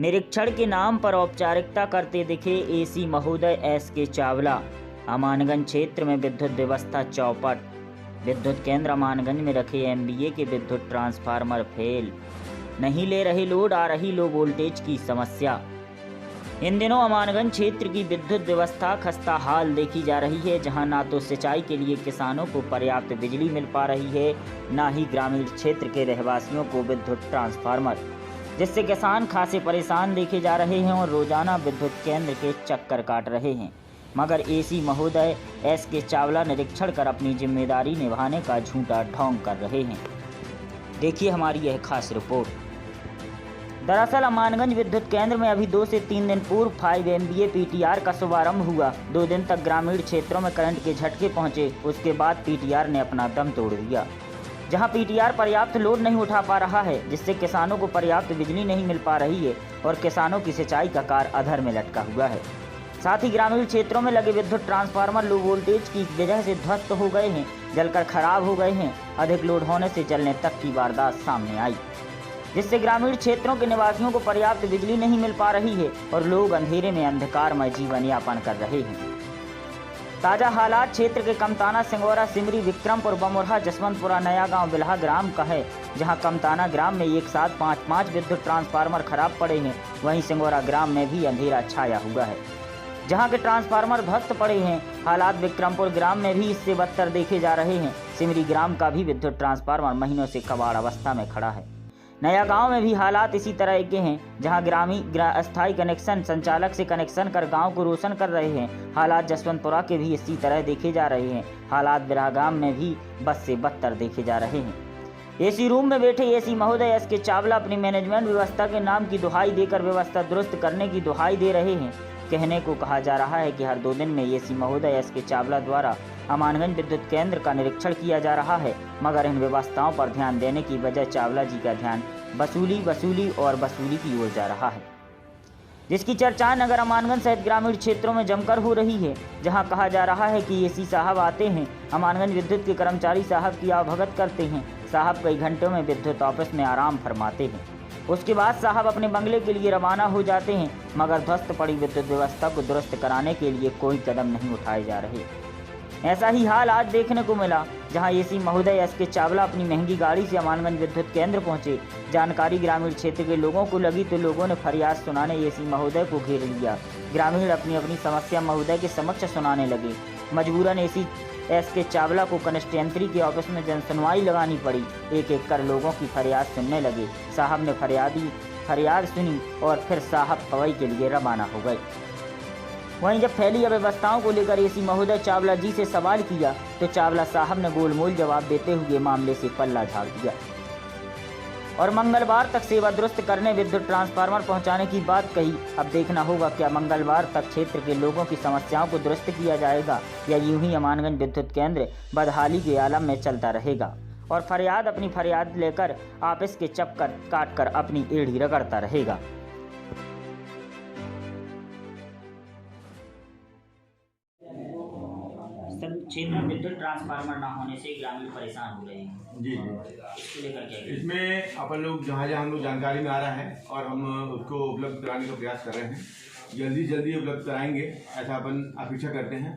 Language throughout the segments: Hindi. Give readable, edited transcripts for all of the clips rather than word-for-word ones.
निरीक्षण के नाम पर औपचारिकता करते दिखे एसी महोदय एसके चावला। अमानगंज क्षेत्र में विद्युत व्यवस्था चौपट। विद्युत केंद्र अमानगंज में रखे एमबीए के विद्युत ट्रांसफार्मर फेल, नहीं ले रहे लोड, आ रही लो वोल्टेज की समस्या। इन दिनों अमानगंज क्षेत्र की विद्युत व्यवस्था खस्ता हाल देखी जा रही है, जहां ना तो सिंचाई के लिए किसानों को पर्याप्त बिजली मिल पा रही है, ना ही ग्रामीण क्षेत्र के रहवासियों को विद्युत ट्रांसफार्मर, जिससे किसान खासे परेशान देखे जा रहे हैं और रोजाना विद्युत केंद्र के चक्कर काट रहे हैं। मगर एसी महोदय एसके चावला निरीक्षण कर अपनी जिम्मेदारी निभाने का झूठा ढोंग कर रहे हैं। देखिए हमारी यह खास रिपोर्ट। दरअसल अमानगंज विद्युत केंद्र में अभी 2 से 3 दिन पूर्व 5 MVA PTR का शुभारंभ हुआ। 2 दिन तक ग्रामीण क्षेत्रों में करंट के झटके पहुंचे। उसके बाद PTR ने अपना दम तोड़ दिया। जहां PTR पर्याप्त लोड नहीं उठा पा रहा है, जिससे किसानों को पर्याप्त बिजली नहीं मिल पा रही है और किसानों की सिंचाई का कार्य अधर में लटका हुआ है। साथ ही ग्रामीण क्षेत्रों में लगे विद्युत ट्रांसफार्मर लो वोल्टेज की वजह से ध्वस्त हो गए हैं, जलकर खराब हो गए हैं। अधिक लोड होने से जलने तक की वारदात सामने आई, जिससे ग्रामीण क्षेत्रों के निवासियों को पर्याप्त बिजली नहीं मिल पा रही है और लोग अंधेरे में अंधकारमय जीवन यापन कर रहे हैं। ताजा हालात क्षेत्र के कमताना, सिंगोरा, सिमरी, विक्रमपुर, बमुरहा, जसवंतपुरा, नया गांव, बिल्हा ग्राम का है, जहां कमताना ग्राम में एक साथ 5 विद्युत ट्रांसफार्मर खराब पड़े हैं। वहीं सिंगोरा ग्राम में भी अंधेरा छाया हुआ है, जहां के ट्रांसफार्मर ध्वस्त पड़े हैं। हालात विक्रमपुर ग्राम में भी इससे बदतर देखे जा रहे हैं। सिमरी ग्राम का भी विद्युत ट्रांसफार्मर महीनों से कबाड़ अवस्था में खड़ा है। नया गांव में भी हालात इसी तरह के हैं, जहां ग्रामीण अस्थायी कनेक्शन संचालक से कनेक्शन कर गांव को रोशन कर रहे हैं। हालात जसवंतपुरा के भी इसी तरह देखे जा रहे हैं। हालात बिल्हा गांव में भी बद से बदतर देखे जा रहे हैं। एसी रूम में बैठे एसी महोदय एसके चावला अपनी मैनेजमेंट व्यवस्था के नाम की दुहाई देकर व्यवस्था दुरुस्त करने की दुहाई दे रहे हैं। कहने को कहा जा रहा है कि हर 2 दिन में एसी महोदय एसके चावला द्वारा अमानगंज विद्युत केंद्र का निरीक्षण किया जा रहा है, मगर इन व्यवस्थाओं पर ध्यान देने की बजाय चावला जी का ध्यान वसूली की ओर जा रहा है, जिसकी चर्चाएं नगर अमानगंज सहित ग्रामीण क्षेत्रों में जमकर हो रही है। जहां कहा जा रहा है कि एसी साहब आते हैं, अमानगंज विद्युत के कर्मचारी साहब की आवभगत करते हैं। साहब कई घंटों में विद्युत ऑफिस में आराम फरमाते हैं। उसके बाद साहब अपने बंगले के लिए रवाना हो जाते हैं, मगर ध्वस्त पड़ी विद्युत व्यवस्था को दुरुस्त कराने के लिए कोई कदम नहीं उठाए जा रहे। ऐसा ही हाल आज देखने को मिला, जहां एसी महोदय एसके चावला अपनी महंगी गाड़ी से अमानगंज विद्युत केंद्र पहुंचे। जानकारी ग्रामीण क्षेत्र के लोगों को लगी तो लोगों ने फरियाद सुनाने एसी महोदय को घेर लिया। ग्रामीण अपनी अपनी समस्या महोदय के समक्ष सुनाने लगे। मजबूरन एसी एसके चावला को कनेस्टेंट्री के ऑफिस में जनसुनवाई लगानी पड़ी। एक एक कर लोगों की फरियाद सुनने लगे। साहब ने फरियाद सुनी और फिर साहब फवई के लिए रवाना हो गए। वहीं जब फैली अव्यवस्थाओं को लेकर एसी महोदय चावला जी से सवाल किया तो चावला साहब ने गोलमोल जवाब देते हुए मामले से पल्ला झाड़ दिया और मंगलवार तक सेवा दुरुस्त करने, विद्युत ट्रांसफार्मर पहुंचाने की बात कही। अब देखना होगा क्या मंगलवार तक क्षेत्र के लोगों की समस्याओं को दुरुस्त किया जाएगा या यूं ही अमानगंज विद्युत केंद्र बदहाली के आलम में चलता रहेगा और अपनी फरियाद लेकर ऑफिस के चक्कर काटकर अपनी एड़ी रगड़ता रहेगा। क्षेत्र में विद्युत ट्रांसफार्मर ना होने से ग्रामीण परेशान हो रहे हैं। जी इसको लेकर क्या है? इसमें अपन लोग जहाँ हम लोग जानकारी में आ रहा है और हम उसको उपलब्ध कराने का प्रयास कर रहे हैं। जल्दी उपलब्ध कराएंगे, ऐसा अपन अपेक्षा करते हैं।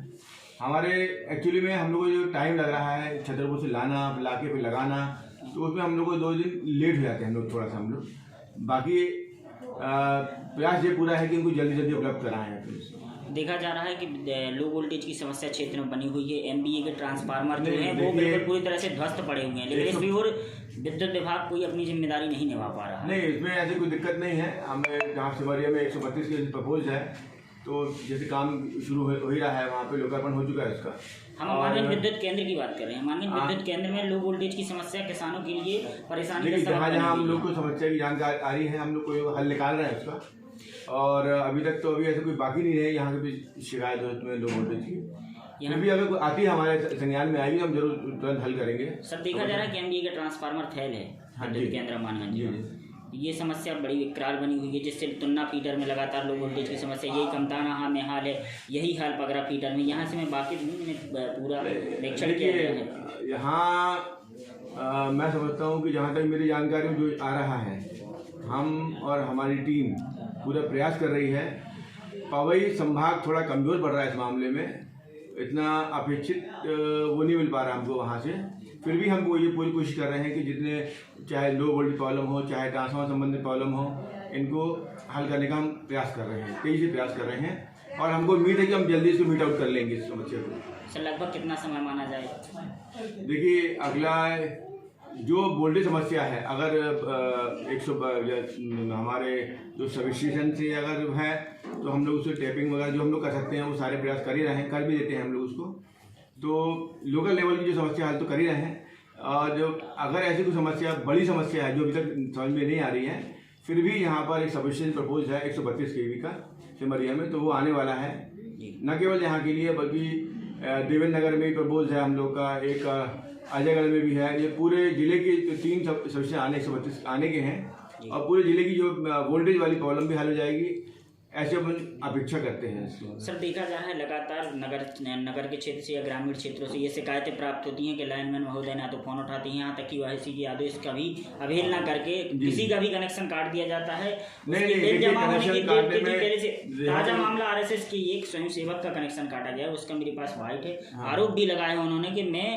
हमारे एक्चुअली में हम लोग को जो टाइम लग रहा है छतरपुर से लाना, लाके पे लगाना, तो उसमें हम लोग को 2 दिन लेट हो जाते हैं। हम लोग थोड़ा सा बाकी प्रयास ये पूरा है कि इनको जल्दी उपलब्ध कराएँ। देखा जा रहा है कि लो वोल्टेज की समस्या क्षेत्र में बनी हुई है। एमबीए के ट्रांसफार्मर जो हैं वो बिल्कुल पूरी तरह से ध्वस्त पड़े हुए हैं, लेकिन इसकी ओर विद्युत विभाग कोई अपनी जिम्मेदारी नहीं निभा पा रहा। नहीं, इसमें ऐसी कोई दिक्कत नहीं है। हमें जहाँ सिमरिया में 132 के प्रपोज है, तो जैसे काम शुरू हो ही रहा है, वहाँ पे लोकार्पण हो चुका है उसका। हम अमानगंज विद्युत केंद्र की बात कर रहे हैं। अमानगंज विद्युत केंद्र में लो वोल्टेज की समस्या किसानों के लिए परेशानी का जहाँ हम लोग को समस्या की जानकारी है, हम लोग को हल निकाल रहे हैं उसका। और अभी तक तो ऐसा कोई बाकी नहीं है यहाँ के भी शिकायत हो उसमें लो वोल्टेज की। यहाँ भी अगर आती है हमारे संज्ञान में आएगी, हम जरूर तुरंत हल करेंगे। सर देखा जा रहा है कि एमबीए का ट्रांसफार्मर फेल है विद्युत केंद्र अमानगंज में। ये समस्या बड़ी विकराल बनी हुई है, जिससे तुन्ना फीडर में लगातार लो वोल्टेज की समस्या। यही कमताना में हाल है, यही हाल पगरा फीडर में। यहाँ से मैं बाकी पूरा निरीक्षण किया गया है। यहाँ मैं समझता हूँ कि जहाँ तक मेरी जानकारी में जो आ रहा है, हम और हमारी टीम पूरा प्रयास कर रही है। पवई संभाग थोड़ा कमज़ोर पड़ रहा है इस मामले में, इतना अपेक्षित वो नहीं मिल पा रहा हमको वहाँ से। फिर भी हम ये पूरी कोशिश कर रहे हैं कि जितने चाहे लो वोल्टेज प्रॉब्लम हो, चाहे ट्रांसफार्मर संबंधित प्रॉब्लम हो, इनको हल करने का हम प्रयास कर रहे हैं, तेजी से प्रयास कर रहे हैं और हमको उम्मीद है कि हम जल्दी इसको मीट आउट कर लेंगे इस समस्या को। सर लगभग कितना समय माना जाएगा? देखिए, अगला जो वोल्टेज समस्या है, अगर 100 हमारे जो सब स्टेशन से अगर है तो हम लोग उससे टैपिंग वगैरह जो हम लोग कर सकते हैं वो सारे प्रयास कर ही रहे हैं, कर भी देते हैं हम लोग उसको। तो लोकल लेवल की जो समस्या हल तो कर ही रहे हैं, और जो अगर ऐसी कोई समस्या बड़ी समस्या है जो अभी तक समझ में नहीं आ रही है, फिर भी यहाँ पर एक सब स्टेशन प्रपोज है 132 kV का सिमरिया में, तो वो आने वाला है। न केवल यहाँ के लिए बल्कि देवेंद्र नगर में भी प्रपोज है हम लोग का, एक अजयगढ़ में भी है। ये पूरे जिले के 3 सब स्टेशन आने 132 आने के हैं और पूरे जिले की जो वोल्टेज वाली प्रॉब्लम भी हल हो जाएगी, ऐसे अपन अपेक्षा करते हैं इसको। सर देखा जा रहा है लगातार नगर के क्षेत्र से या ग्रामीण क्षेत्रों से ये शिकायतें प्राप्त होती हैं कि लाइनमैन महोदय ना तो फोन उठाते हैं, यहाँ तक कि वाईसी की आदेश का भी अवहेलना करके किसी का भी कनेक्शन काट दिया जाता है। ताजा मामला आरएसएस की एक स्वयं सेवक का कनेक्शन काटा गया, उसका मेरे पास वाइट है। आरोप भी लगाया है उन्होंने कि मैं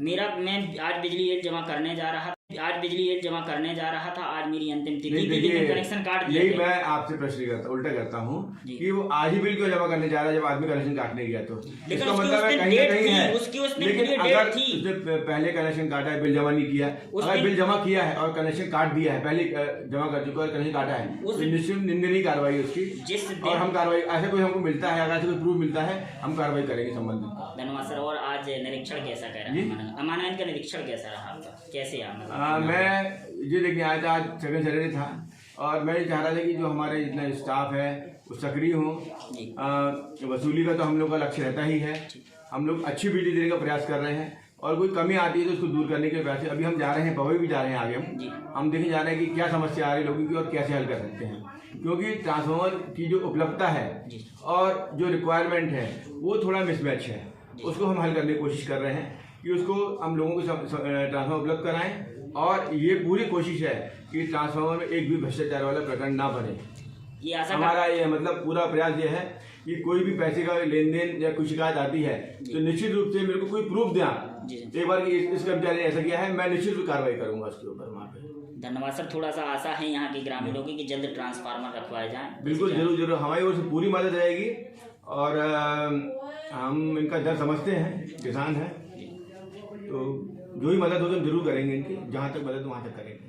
आज बिजली बिल जमा करने जा रहा था, आज मेरी अंतिम तिथि थी, कनेक्शन काट दिया। यही मैं आपसे प्रश्न उल्टा करता हूँ कि वो आज ही बिल क्यों जमा करने जा रहा है जब आदमी कनेक्शन काटने गया, तो इसका मतलब है कहीं ना कहीं है। लेकिन अगर उसने पहले कनेक्शन काटा है, बिल जमा नहीं किया, अगर बिल जमा किया है और कनेक्शन काट दिया है, पहले जमा कर चुका है और कनेक्शन काटा है, तो निश्चित निंदनीय कार्रवाई उसकी, और हम कार्रवाई ऐसे कोई हमको मिलता है, अगर ऐसे कोई प्रूफ मिलता है हम कार्रवाई करेंगे संबंधित। धन्यवाद सर। और आज निरीक्षण कैसा कर रहा है, अमानगंज का निरीक्षण कैसा रहा आपका, कैसे मैं ये देखने आया था, आज सेकंड सैटरडे था और मैं चाह रहा था कि जो हमारे जितना स्टाफ है वो सक्रिय हो। वसूली का तो हम लोग का लक्ष्य रहता ही है, हम लोग अच्छी बिजली देने का प्रयास कर रहे हैं और कोई कमी आती है तो उसको दूर करने के प्रयास। अभी हम जा रहे हैं, पवई भी जा रहे हैं आगे, हम देखने जा रहे हैं कि क्या समस्या आ रही है लोगों की और कैसे हल कर सकते हैं, क्योंकि ट्रांसफार्मर की जो उपलब्धता है और जो रिक्वायरमेंट है वो थोड़ा मिसमैच है, उसको हम हल करने की कोशिश कर रहे हैं कि उसको हम लोगों को ट्रांसफार्मर उपलब्ध कराएं। और ये पूरी कोशिश है कि ट्रांसफार्मर में एक भी भ्रष्टाचार वाला प्रकरण ना बने। ये हमारा ये मतलब पूरा प्रयास ये है कि कोई भी पैसे का लेन देन या कोई शिकायत आती है तो निश्चित रूप से मेरे को कोई प्रूफ दें एक बार कि इस कर्मचारी ने ऐसा किया है, मैं निश्चित रूप कार्रवाई करूंगा उसके ऊपर वहाँ पे। धन्यवाद सर। थोड़ा सा आशा है यहाँ के ग्रामीणों की कि जल्द ट्रांसफार्मर रखवाए जाएं। बिल्कुल, जरूर हमारी ओर से पूरी मदद रहेगी और हम इनका दर्द समझते हैं, किसान हैं, तो जो भी मदद होगी हम जरूर करेंगे इनकी, जहाँ तक मदद वहाँ तक करेंगे।